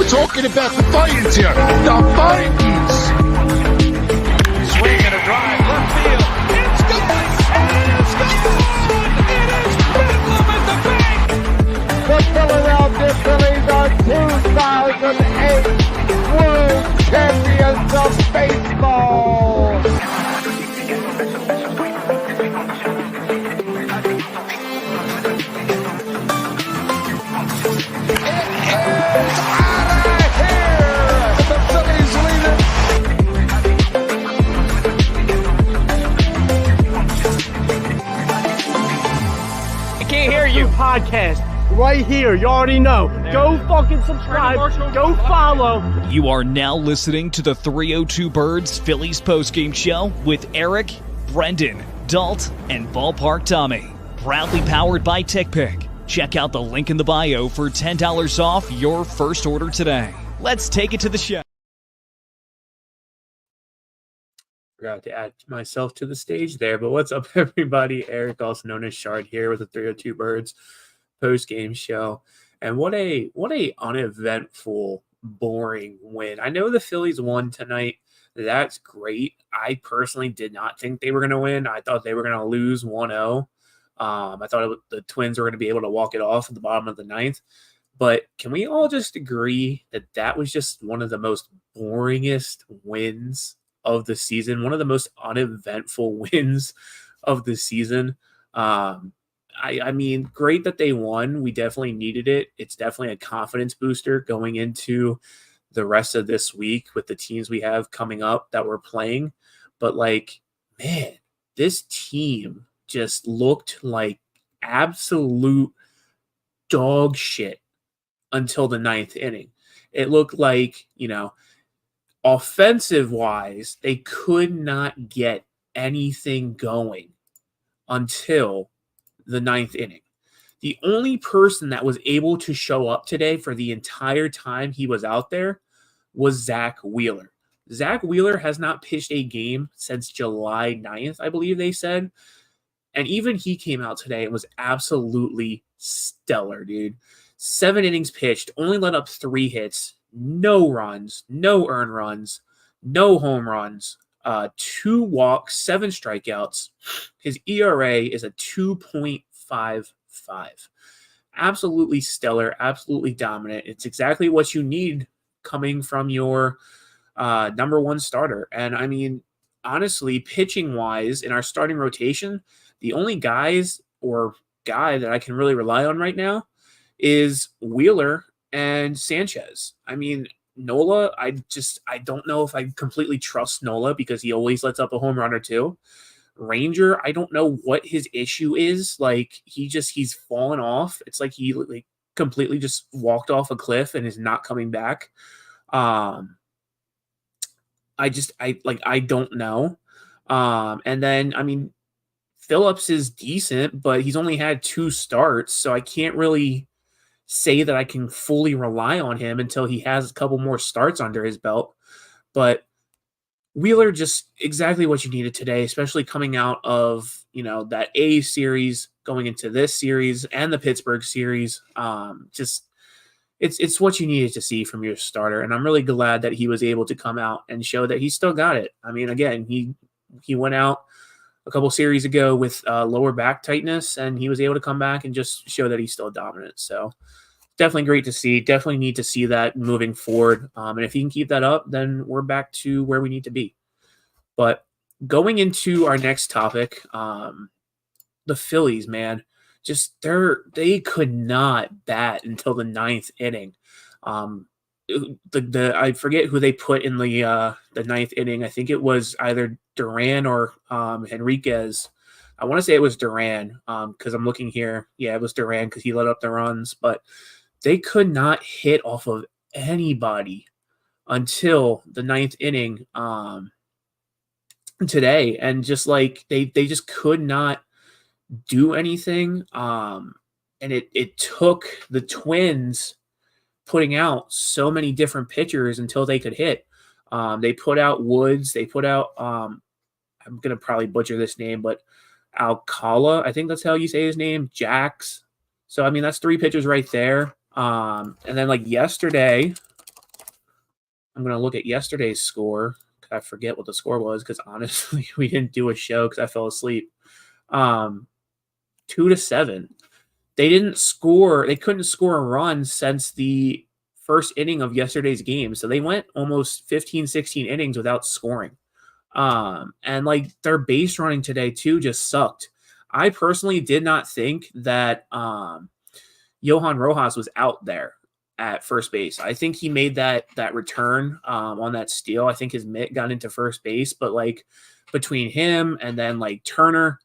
Talking about the Titans here. The Titans. Swing and a drive, left field. It's gone. It's gone. It is bedlam at the bank. The Philadelphia Phillies are 2008 World Champions of Baseball. Podcast right here. You already know. Go fucking subscribe. Go follow. You are now listening to the 302 Birds Phillies postgame show with Eric, Brendan, Dalt, and Ballpark Tommy. Proudly powered by TickPick. Check out the link in the bio for $10 off your first order today. Let's take it to the show. Forgot to add myself to the stage there, but what's up, everybody? Eric, also known as Shard, here with the 302 Birds post-game show. And what a uneventful, boring win. I know the Phillies won tonight. That's great. I personally did not think they were going to win. I thought they were going to lose 1-0. I thought the Twins were going to be able to walk it off at the bottom of the ninth. But can we all just agree that that was just one of the most boringest wins of the season, one of the most uneventful wins of the season? I mean, great that they won. We definitely needed it. It's definitely a confidence booster going into the rest of this week with the teams we have coming up that we're playing. But like, man, this team just looked like absolute dog shit until the ninth inning. It looked like, offensive-wise, they could not get anything going until the ninth inning. The only person that was able to show up today for the entire time he was out there was Zack Wheeler. Zack Wheeler has not pitched a game since July 9th, I believe they said. And even he came out today and was absolutely stellar, dude. 7 innings pitched, only let up 3 hits, no runs, no earned runs, no home runs, 2 walks, 7 strikeouts. His ERA is a 2.55. Absolutely stellar, absolutely dominant. It's exactly what you need coming from your number one starter. And I mean, honestly, pitching-wise, in our starting rotation, the only guy that I can really rely on right now is Wheeler and Sanchez. I mean, Nola, I don't know if I completely trust Nola because he always lets up a home run or two. Ranger, I don't know what his issue is. Like, he's fallen off. It's like he completely just walked off a cliff and is not coming back. I don't know. And then, I mean, Phillips is decent, but he's only had 2 starts, so I can't really say that I can fully rely on him until he has a couple more starts under his belt. But Wheeler, just exactly what you needed today, especially coming out of, that A series, going into this series and the Pittsburgh series. It's what you needed to see from your starter. And I'm really glad that he was able to come out and show that he still got it. I mean, again, he went out a couple series ago with lower back tightness, and he was able to come back and just show that he's still dominant. So definitely great to see. Definitely need to see that moving forward. And if he can keep that up, then we're back to where we need to be. But going into our next topic, the Phillies, man, just they could not bat until the 9th inning. I forget who they put in the 9th inning. I think it was either Duran or Henriquez. I want to say it was Duran because I'm looking here. Yeah, it was Duran because he let up the runs. But they could not hit off of anybody until the 9th inning today. And just like they just could not do anything. it took the Twins putting out so many different pitchers until they could hit. They put out Woods. They put out I'm gonna probably butcher this name, but Alcala, I think that's how you say his name, Jax. So I mean that's 3 pitchers right there. And then like yesterday, I'm gonna look at yesterday's score. I forget what the score was because honestly we didn't do a show because I fell asleep. 2-7. They didn't score. They couldn't score a run since the first inning of yesterday's game. So they went almost 15, 16 innings without scoring. And like their base running today too just sucked. I personally did not think that Johan Rojas was out there at first base. I think he made that return on that steal. I think his mitt got into first base, but like between him and then like Turner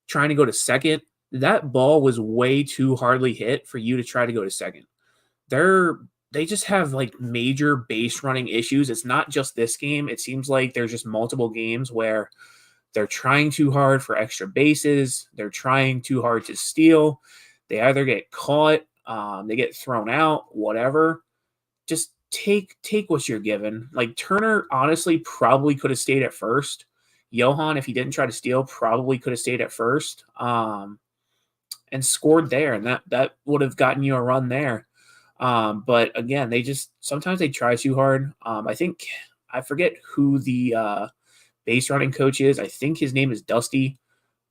trying to go to second, that ball was way too hardly hit for you to try to go to second. They just have like major base running issues. It's not just this game. It seems like there's just multiple games where they're trying too hard for extra bases. They're trying too hard to steal. They either get caught, they get thrown out, whatever. Just take what you're given. Like Turner honestly probably could have stayed at first. Johan, if he didn't try to steal, probably could have stayed at first. And scored there, and that would have gotten you a run there. But again, sometimes they try too hard. I forget who the base running coach is. I think his name is Dusty,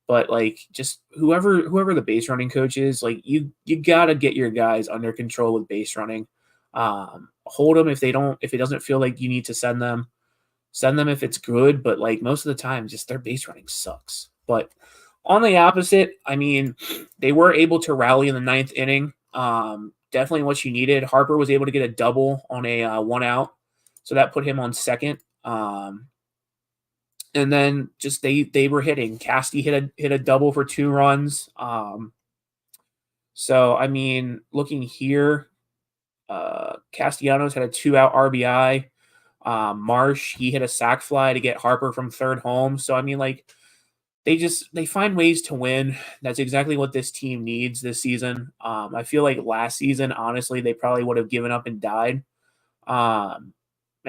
but like just whoever the base running coach is, like you gotta get your guys under control with base running. Hold them if it doesn't feel like you need to send them if it's good, but like most of the time, just their base running sucks. But on the opposite, I mean, they were able to rally in the 9th inning. Definitely what you needed. Harper was able to get a double on a 1 out, so that put him on second. And then just they were hitting. Casti hit a double for 2 runs. So I mean, looking here, Castellanos had a 2-out RBI. Marsh, he hit a sac fly to get Harper from third home. So I mean, like. They find ways to win. That's exactly what this team needs this season. I feel like last season, honestly, they probably would have given up and died. And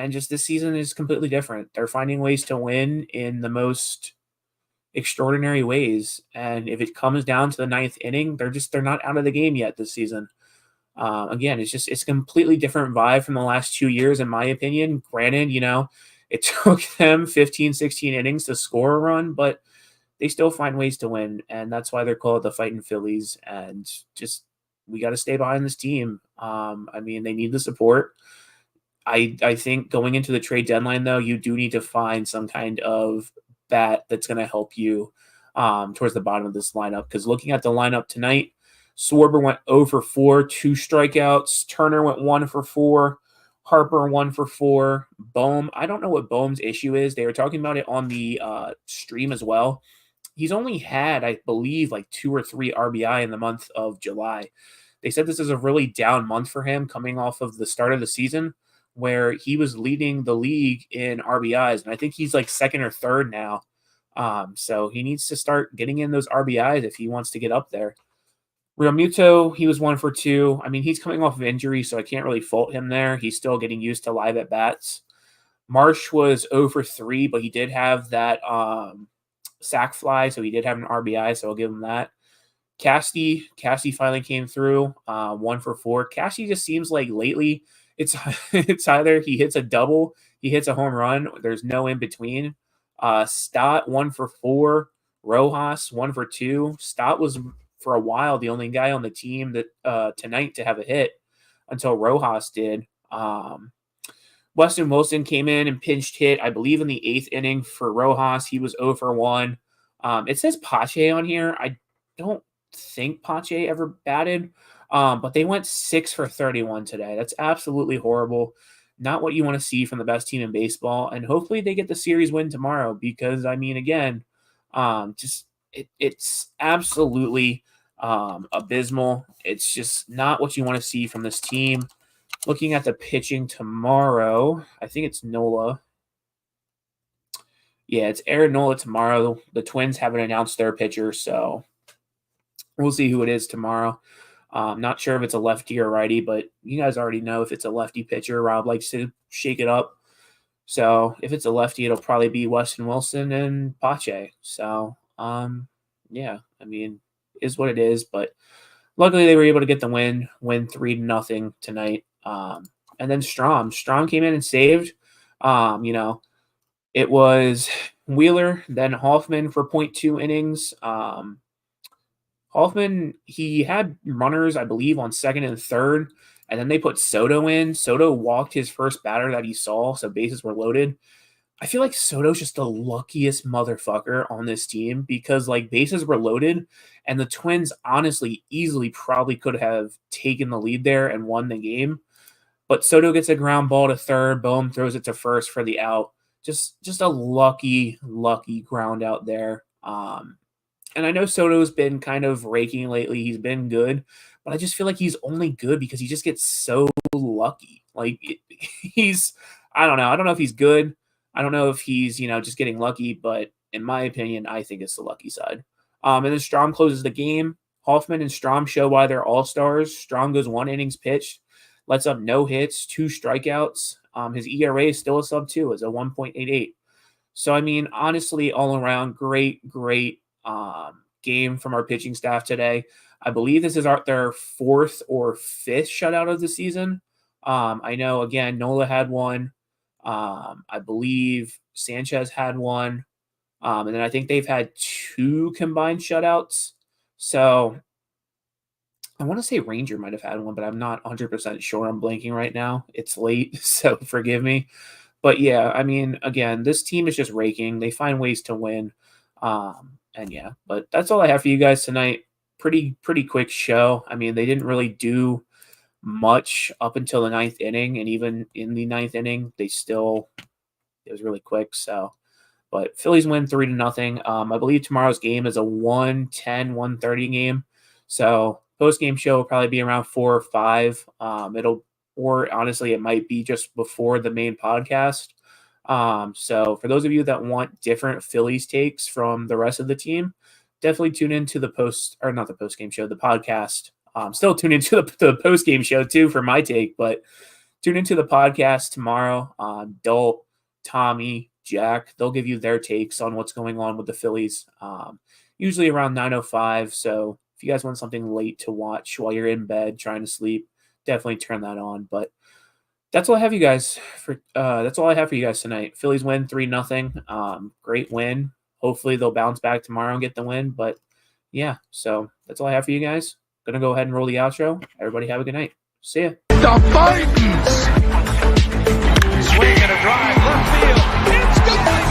just this season is completely different. They're finding ways to win in the most extraordinary ways. And if it comes down to the 9th inning, they're not out of the game yet this season. Again, it's a completely different vibe from the last 2 years, in my opinion. Granted, it took them 15, 16 innings to score a run, but they still find ways to win, and that's why they're called the Fighting Phillies. And just we got to stay behind this team. I mean, they need the support. I think going into the trade deadline, though, you do need to find some kind of bat that's going to help you towards the bottom of this lineup. Because looking at the lineup tonight, Schwarber went 0 for 4, 2 strikeouts. Turner went 1 for 4. Harper 1 for 4. Bohm, I don't know what Bohm's issue is. They were talking about it on the stream as well. He's only had, I believe, like 2 or 3 RBI in the month of July. They said this is a really down month for him coming off of the start of the season where he was leading the league in RBIs. And I think he's like second or third now. So he needs to start getting in those RBIs if he wants to get up there. Real Muto, he was 1 for 2. I mean, he's coming off of injury, so I can't really fault him there. He's still getting used to live at bats. Marsh was 0 for 3, but he did have that sac fly, so he did have an RBI, so I'll give him that. Casti finally came through, 1 for 4. Casti just seems like lately it's either he hits a double, he hits a home run, there's no in between. Stott 1 for 4, Rojas 1 for 2. Stott was for a while the only guy on the team that tonight to have a hit until Rojas did. Weston Wilson came in and pinched hit, I believe, in the 8th inning for Rojas. He was 0 for 1. It says Pache on here. I don't think Pache ever batted, but they went 6 for 31 today. That's absolutely horrible. Not what you want to see from the best team in baseball. And hopefully they get the series win tomorrow because, I mean, again, it's absolutely abysmal. It's just not what you want to see from this team. Looking at the pitching tomorrow, I think it's Nola. Yeah, it's Aaron Nola tomorrow. The Twins haven't announced their pitcher, so we'll see who it is tomorrow. Not sure if it's a lefty or righty, but you guys already know if it's a lefty pitcher, Rob likes to shake it up. So if it's a lefty, it'll probably be Weston Wilson and Pache. So, yeah, I mean, is what it is. But luckily they were able to get the win 3-0 tonight. And then Strahm came in and saved. It was Wheeler, then Hoffman for 0.2 innings. Hoffman, he had runners, I believe, on second and third, and then they put Soto in. Soto walked his first batter that he saw, so bases were loaded. I feel like Soto's just the luckiest motherfucker on this team because, like, bases were loaded, and the Twins honestly easily probably could have taken the lead there and won the game. But Soto gets a ground ball to third, Bohm throws it to first for the out. Just a lucky ground out there. And I know Soto's been kind of raking lately. He's been good, but I just feel like he's only good because he just gets so lucky. Like I don't know. I don't know if he's good. I don't know if he's, just getting lucky, but in my opinion, I think it's the lucky side. And then Strahm closes the game. Hoffman and Strahm show why they're all-stars. Strahm goes 1 innings pitched, lets up no hits, 2 strikeouts. His ERA is still a sub-2. It's a 1.88. So, I mean, honestly, all around, great game from our pitching staff today. I believe this is their 4th or 5th shutout of the season. I know, again, Nola had one. I believe Sanchez had one. And then I think they've had 2 combined shutouts. So I want to say Ranger might have had one, but I'm not 100% sure. I'm blanking right now. It's late, so forgive me. But yeah, I mean, again, this team is just raking. They find ways to win. And yeah, but that's all I have for you guys tonight. Pretty quick show. I mean, they didn't really do much up until the 9th inning, and even in the 9th inning, it was really quick. So, but Phillies win 3-0. I believe tomorrow's game is a 1:10, 1:30 game. So post-game show will probably be around 4 or 5. Or honestly, it might be just before the main podcast. So for those of you that want different Phillies takes from the rest of the team, definitely tune into the podcast. Still tune into the post-game show too for my take, but tune into the podcast tomorrow. Dalt, Tommy, Jack, they'll give you their takes on what's going on with the Phillies. Usually around 9:05. So if you guys want something late to watch while you're in bed trying to sleep, definitely turn that on. But that's all I have you guys for. That's all I have for you guys tonight. Phillies win 3-0. Great win. Hopefully they'll bounce back tomorrow and get the win. But yeah, so that's all I have for you guys. Gonna go ahead and roll the outro. Everybody have a good night. See ya. The Vikings! Swing and a drive, left field. It's gone.